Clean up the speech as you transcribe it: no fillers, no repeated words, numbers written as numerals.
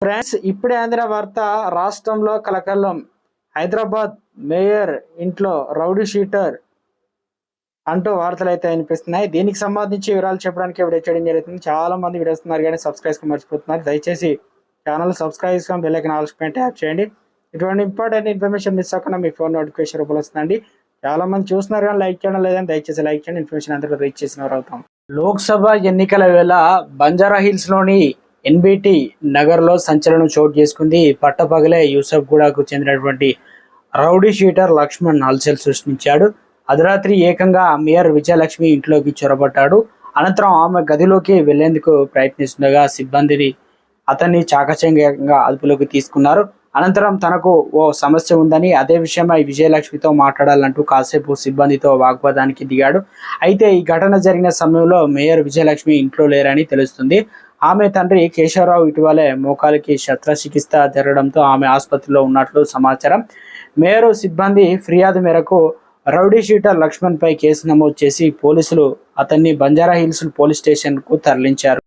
Friends, ఇప్పుడే అందిన వార్త. రాష్ట్రంలో కలకలం. హైదరాబాద్ మేయర్ ఇంట్లో రౌడీ షీటర్ అంటూ వార్తలు అయితే వినిపిస్తున్నాయి. దీనికి సంబంధించి వివరాలు చెప్పడానికి వీడియో చేయడం జరుగుతుంది. చాలా మంది వీడియోస్ ఉన్నారు కానీ సబ్స్క్రైబ్ మర్చిపోతున్నారు. దయచేసి ఛానల్ సబ్స్క్రైబ్ చేసుకొని బెల్ ఐకాన్ ఆల్ పైన ట్యాప్ చేయండి. ఇటువంటి ఇంపార్టెంట్ ఇన్ఫర్మేషన్ మిస్ అవ్వకుండా మీ ఫోన్ నోటిఫికేషన్ రూపంలో వస్తుందండి. చాలా మంది చూస్తున్నారు కానీ లైక్ చేయడం లేదని దయచేసి లైక్ చేయండి. ఇన్ఫర్మేషన్ అందరూ రీచ్ చేసిన వారు అవుతాం. లోక్సభ ఎన్నికల వేళ బంజారా హిల్స్ లోని ఎన్బిటి నగర్ లో సంచలనం చోటు చేసుకుంది. పట్టపగలే యూసఫ్ గూడకు చెందినటువంటి రౌడీ షీటర్ లక్ష్మణ్ హల్చల్ సృష్టించాడు. అర్ధరాత్రి ఏకంగా మేయర్ విజయలక్ష్మి ఇంట్లోకి చొరబడ్డాడు. అనంతరం ఆమె గదిలోకి వెళ్లేందుకు ప్రయత్నిస్తుండగా సిబ్బందిని అతన్ని చాకచక్యంగా అదుపులోకి తీసుకున్నారు. అనంతరం తనకు ఓ సమస్య ఉందని, అదే విషయమై విజయలక్ష్మితో మాట్లాడాలంటూ కాసేపు సిబ్బందితో వాగ్వాదానికి దిగాడు. అయితే ఈ ఘటన జరిగిన సమయంలో మేయర్ విజయలక్ష్మి ఇంట్లో లేరని తెలుస్తుంది. ఆమె తండ్రి కేశవరావు ఇటీవలే మోకాలికి శస్త్రచికిత్స జరగడంతో ఆమె ఆసుపత్రిలో ఉన్నట్లు సమాచారం. మేయర్ సిబ్బంది ఫిర్యాదు మేరకు రౌడీ షీటర్ లక్ష్మణ్ పై కేసు నమోదు చేసి పోలీసులు అతన్ని బంజారా హిల్స్ పోలీస్ స్టేషన్ కు తరలించారు.